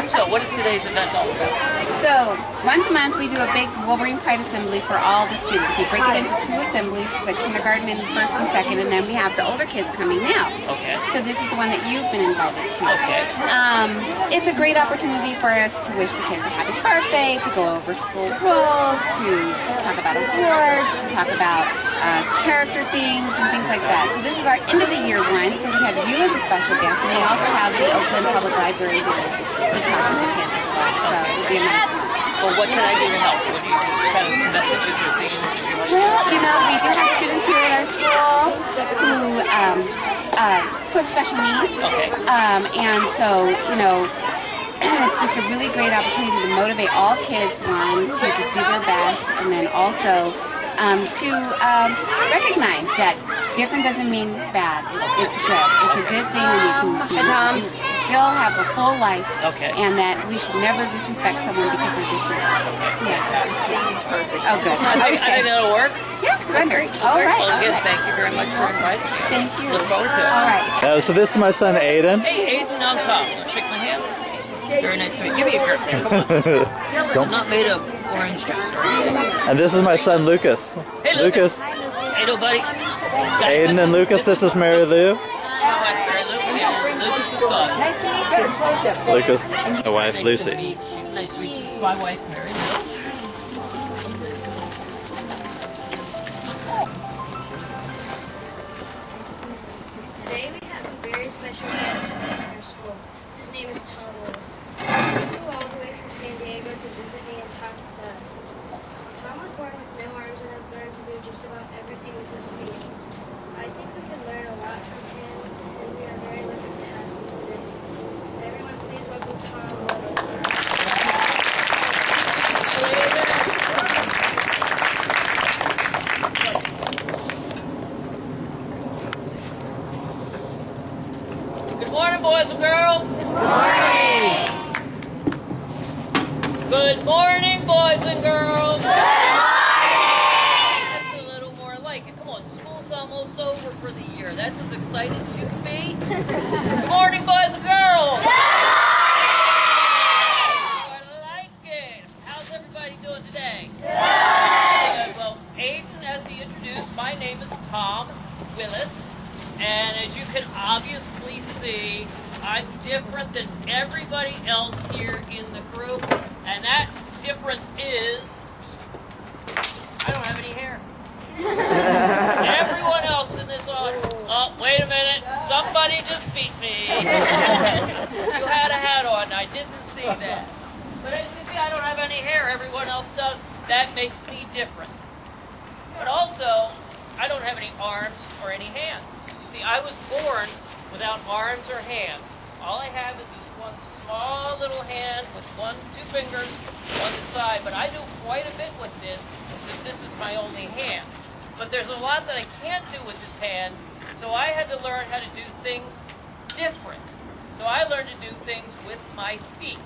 So what is today's event all about? So once a month we do a big Wolverine Pride Assembly for all the students. We break it into 2 assemblies, the kindergarten and first and second, and then we have the older kids coming now. Okay. So this is the one that you've been invited to. Okay. It's a great opportunity for us to wish the kids a happy birthday, to go over school rules, to talk about awards, to talk about character things and things like that. So this is our end of the year one. So we have you as a special guest, and we also have the Oakland Public Library to talk to the kids as well. So it'll be a nice one. Well, what can I do to help? What do you kind of messages or things would you like to Well, you know, we do have students here at our school who have special needs. Okay. And so, you know, it's just a really great opportunity to motivate all kids, one, to just do their best, and then also to recognize that different doesn't mean bad. It's good. It's a good thing when you can still have a full life, and that we should never disrespect someone because they're different. Yeah. Oh, good. I think that'll work. Yeah, good. All right. Well, again, thank you very much for inviting me. Thank you. Look forward to it. All right. So this is my son Aiden. Hey, Aiden, I'm Tom. Shake my hand. Very nice to meet you. Give me a grip there. Come on. I'm not made of orange juice or anything. And this is my son Lucas. Hey, Lucas. Hey, little buddy. Aiden and Lucas, this is Mary Lou. My wife, Mary Lou, and Lucas is gone. Nice to meet you. Lucas. My wife Lucy. Nice to meet you. My wife, Mary Lou. Today we have a very special guest at our school. His name is Tom Willis. He flew all the way from San Diego to visit me and talk to us. Tom was born with no arms and has learned to do just about everything with his feet. I think we can learn a lot from him, and we are very lucky to have him today. Everyone, please welcome Tom Willis. Good morning, boys and girls. Good morning. Good morning, boys and girls. Good morning. That's a little more like it. Come on, school's almost over for the year. That's as excited as you can be. Good morning, boys and girls. Good morning. I like it. How's everybody doing today? Good. Well, Aiden, as he introduced, my name is Tom Willis. And as you can obviously see, I'm different than everybody else here in the group. And that difference is, I don't have any hair. Everyone else in this audience, oh, wait a minute, somebody just beat me. You had a hat on, I didn't see that. But as you see, I don't have any hair, everyone else does. That makes me different. But also, I don't have any arms or any hands. You see, I was born without arms or hands. All I have is this one small little hand with 2 fingers on the side, but I do quite a bit with this since this is my only hand. But there's a lot that I can't do with this hand, so I had to learn how to do things different. So I learned to do things with my feet.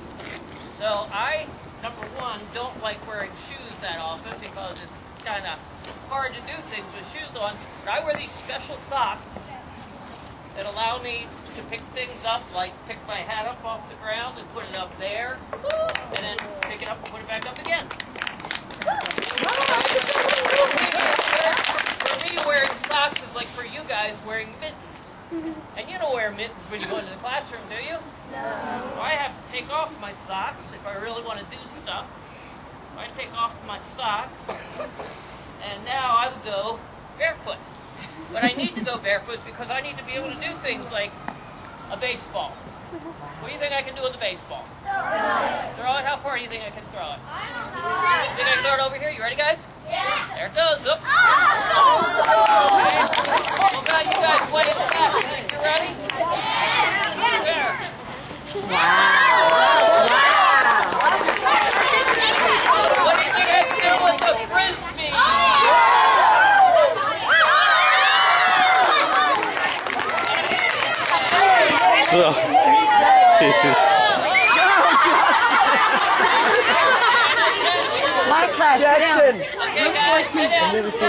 So I, number one, don't like wearing shoes that often because it's kind of hard to do things with shoes on, but I wear these special socks that allow me to pick things up, like pick my hat up off the ground and put it up there, and then pick it up and put it back up again. For me, wearing socks is like for you guys wearing mittens. And you don't wear mittens when you go into the classroom, do you? No. So I have to take off my socks if I really want to do stuff. I take off my socks, and now I would go barefoot. But I need to go barefoot because I need to be able to do things like a baseball. What do you think I can do with a baseball? Throw it? How far do you think I can throw it? You think I can throw it over here? You ready, guys? Yeah. There it goes. Up. Okay. Well, now you guys way in the back. You think you're ready? There. Wow. What do you think I can do with the frisbee? My class, sit down. Okay, guys, sit down. Sit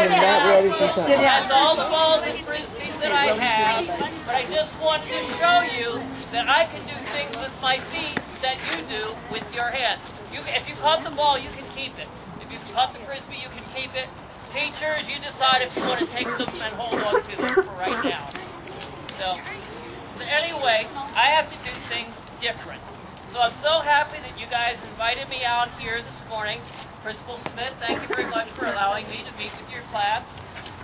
down. That's all the balls and frisbees that I have. out, but I just wanted to show you that I can do things with my feet that you do with your hands. If you caught the ball, you can keep it. If you caught the frisbee, you can keep it. Teachers, you decide if you want to take them and hold on to them for right now. So anyway, I have to do things different. So I'm so happy that you guys invited me out here this morning. Principal Smith, thank you very much for allowing me to meet with your class.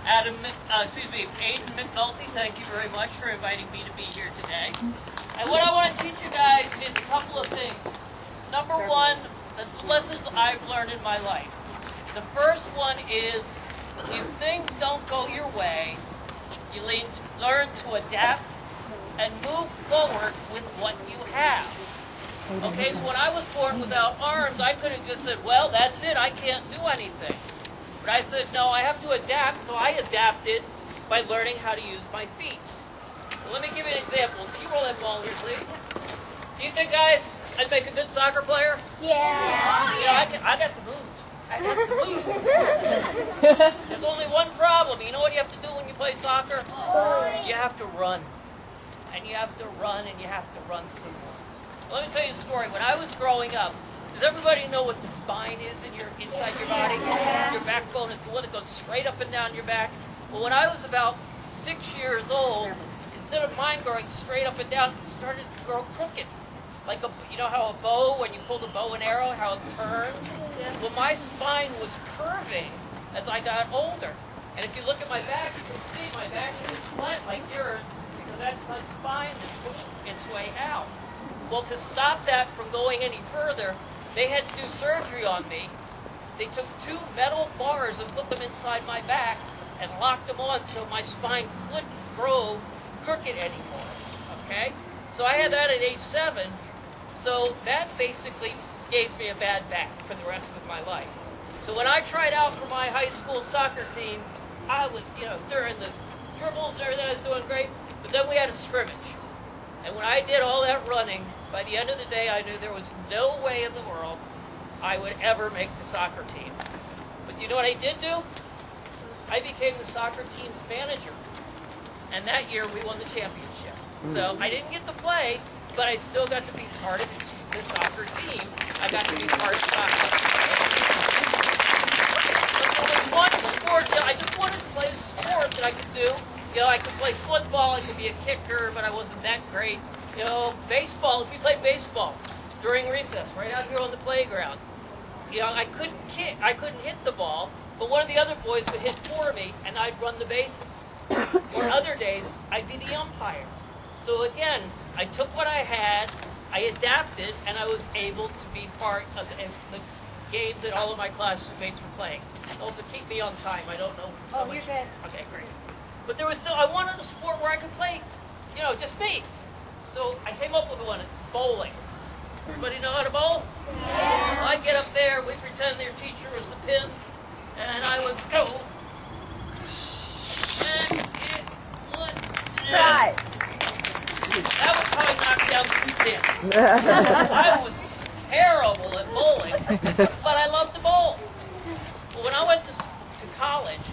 Aiden McNulty, thank you very much for inviting me to be here today. And what I want to teach you guys is a couple of things. Number one, the lessons I've learned in my life. The first one is, if things don't go your way, you learn to adapt and move forward with what you have. Okay, so when I was born without arms, I could have just said, well, that's it, I can't do anything. But I said, no, I have to adapt, so I adapted by learning how to use my feet. So let me give you an example. Can you roll that ball here, please? Do you think, guys, I'd make a good soccer player? Yeah. You know, I got the moves. I got the moves. There's only one problem. You know what you have to do when you play soccer? You have to run. And you have to run, and you have to run some more. Let me tell you a story. When I was growing up, does everybody know what the spine is inside your body? Your backbone is the one that goes straight up and down your back. Well, when I was about 6 years old, instead of mine going straight up and down, it started to grow crooked. Like you know how a bow, when you pull the bow and arrow, how it turns? Well, my spine was curving as I got older. And if you look at my back, you can see my back is flat like yours, because that's my spine that pushed its way out. Well, to stop that from going any further, they had to do surgery on me. They took 2 metal bars and put them inside my back and locked them on so my spine couldn't grow crooked anymore. Okay? So I had that at age 7. So that basically gave me a bad back for the rest of my life. So when I tried out for my high school soccer team, I was, during the dribbles and everything, I was doing great. But then we had a scrimmage. And when I did all that running, by the end of the day, I knew there was no way in the world I would ever make the soccer team. But you know what I did do? I became the soccer team's manager. And that year, we won the championship. So I didn't get to play, but I still got to be part of the soccer team. I got to be part of soccer. But there was one sport, I just wanted to play a sport that I could do. I could play football, I could be a kicker, but I wasn't that great. Baseball, if we played baseball during recess, right out here on the playground, I couldn't kick, I couldn't hit the ball, but one of the other boys would hit for me, and I'd run the bases. Or other days, I'd be the umpire. So again, I took what I had, I adapted, and I was able to be part of the games that all of my classmates were playing. Also, keep me on time, I don't know how much. You're good. Okay, great. But there was still, I wanted a sport where I could play, just me. So I came up with one, bowling. Everybody know how to bowl? Yeah. Well, I'd get up there, we'd pretend their teacher was the pins, and I would go. And it would strike. That would probably knock down 2 pins. I was terrible at bowling, but I loved to bowl. Well, when I went to college,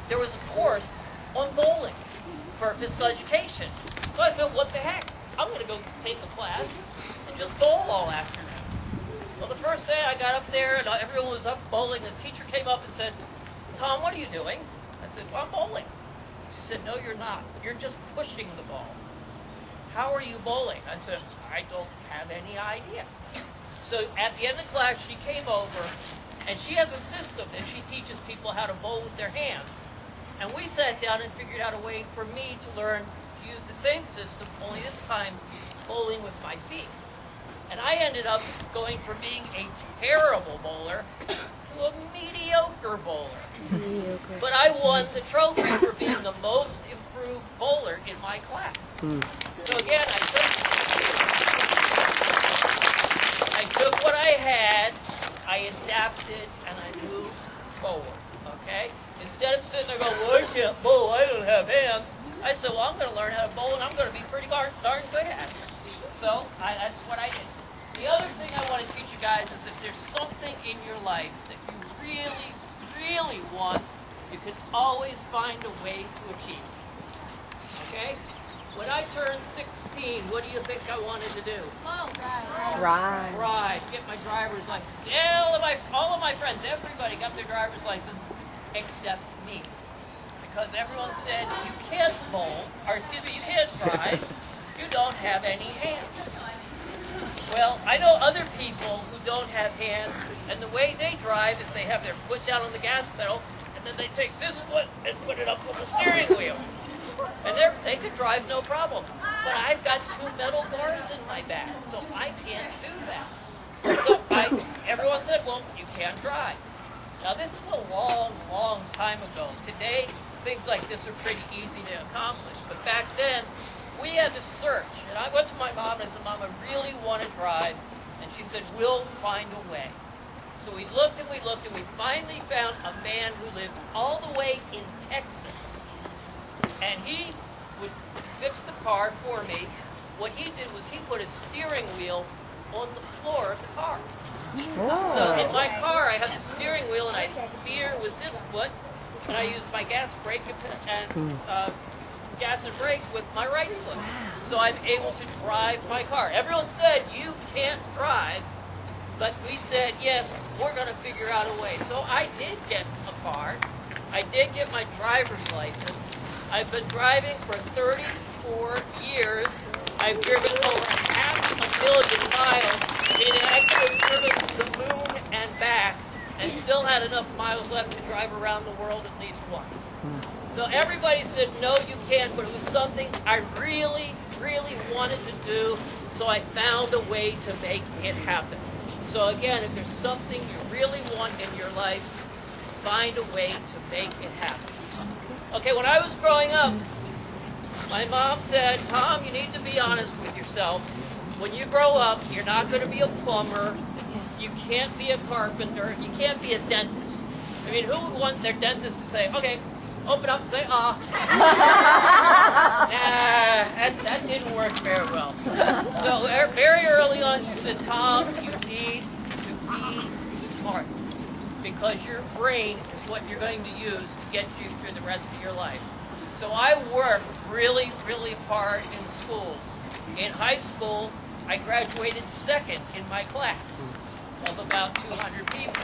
there was a course on bowling for physical education. So I said, what the heck? I'm going to go take a class and just bowl all afternoon. Well, the first day I got up there and everyone was up bowling. The teacher came up and said, Tom, what are you doing? I said, well, I'm bowling. She said, no, you're not. You're just pushing the ball. How are you bowling? I said, I don't have any idea. So at the end of class, she came over, and she has a system that she teaches people how to bowl with their hands. And we sat down and figured out a way for me to learn to use the same system, only this time bowling with my feet. And I ended up going from being a terrible bowler to a mediocre bowler. But I won the trophy for being the most improved bowler in my class. So again, I took what I had, I adapted, and I moved forward. Okay? Instead of sitting there going, well, I can't bowl, I don't have hands, I said, well, I'm going to learn how to bowl, and I'm going to be pretty darn good at it. So that's what I did. The other thing I want to teach you guys is if there's something in your life that you really, really want, you can always find a way to achieve it. Okay? When I turned 16, what do you think I wanted to do? Drive. Get my driver's license. All of my friends, everybody got their driver's license except me. Because everyone said, you can't bowl, or excuse me, you can't drive, you don't have any hands. Well, I know other people who don't have hands, and the way they drive is they have their foot down on the gas pedal, and then they take this foot and put it up on the steering wheel. And they could drive no problem. But I've got 2 metal bars in my back, so I can't do that. So everyone said, well, you can't drive. Now this is a long, long time ago. Today, things like this are pretty easy to accomplish. But back then, we had to search. And I went to my mom and I said, Mom, I really want to drive. And she said, we'll find a way. So we looked and we looked and we finally found a man who lived all the way in Texas. And he would fix the car for me. What he did was he put a steering wheel on the floor of the car. So in my car, I have the steering wheel and I steer with this foot. And I use my gas brake and gas and brake with my right foot. So I'm able to drive my car. Everyone said, you can't drive. But we said, yes, we're going to figure out a way. So I did get a car. I did get my driver's license. I've been driving for 34 years. I've driven over 500,000 miles, meaning I could have driven to the moon and back and still had enough miles left to drive around the world at least once. So everybody said, no, you can't, but it was something I really, really wanted to do, so I found a way to make it happen. So again, if there's something you really want in your life, find a way to make it happen. Okay, when I was growing up, my mom said, Tom, you need to be honest with yourself. When you grow up, you're not going to be a plumber, you can't be a carpenter, you can't be a dentist. I mean, who would want their dentist to say, okay, open up and say, Nah, that didn't work very well. So very early on, she said, Tom, you need to be smart, because your brain is what you're going to use to get you through the rest of your life. So I worked really, really hard in school. In high school, I graduated second in my class of about 200 people.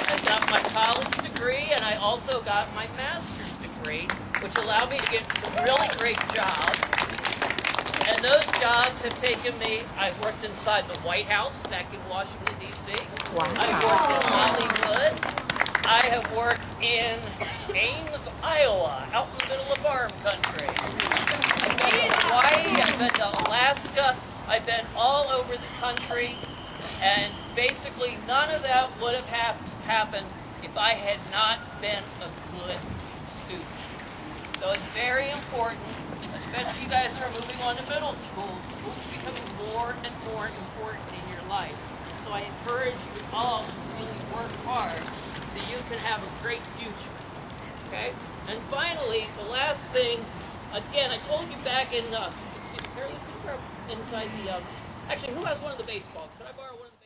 I got my college degree, and I also got my master's degree, which allowed me to get some really great jobs. And those jobs have taken me, I've worked inside the White House back in Washington, D.C. Wow. I've worked in Hollywood. I have worked in Ames, Iowa, out in the middle of farm country. I've been in Hawaii, I've been to Alaska, I've been all over the country, and basically none of that would have happened if I had not been a good student. So it's very important, especially you guys that are moving on to middle school. School is becoming more and more important in your life. So I encourage you all to really work hard so you can have a great future. Okay? And finally, the last thing, again, I told you back in, excuse me, Carrie, inside the, actually, who has one of the baseballs? Can I borrow one of the baseballs?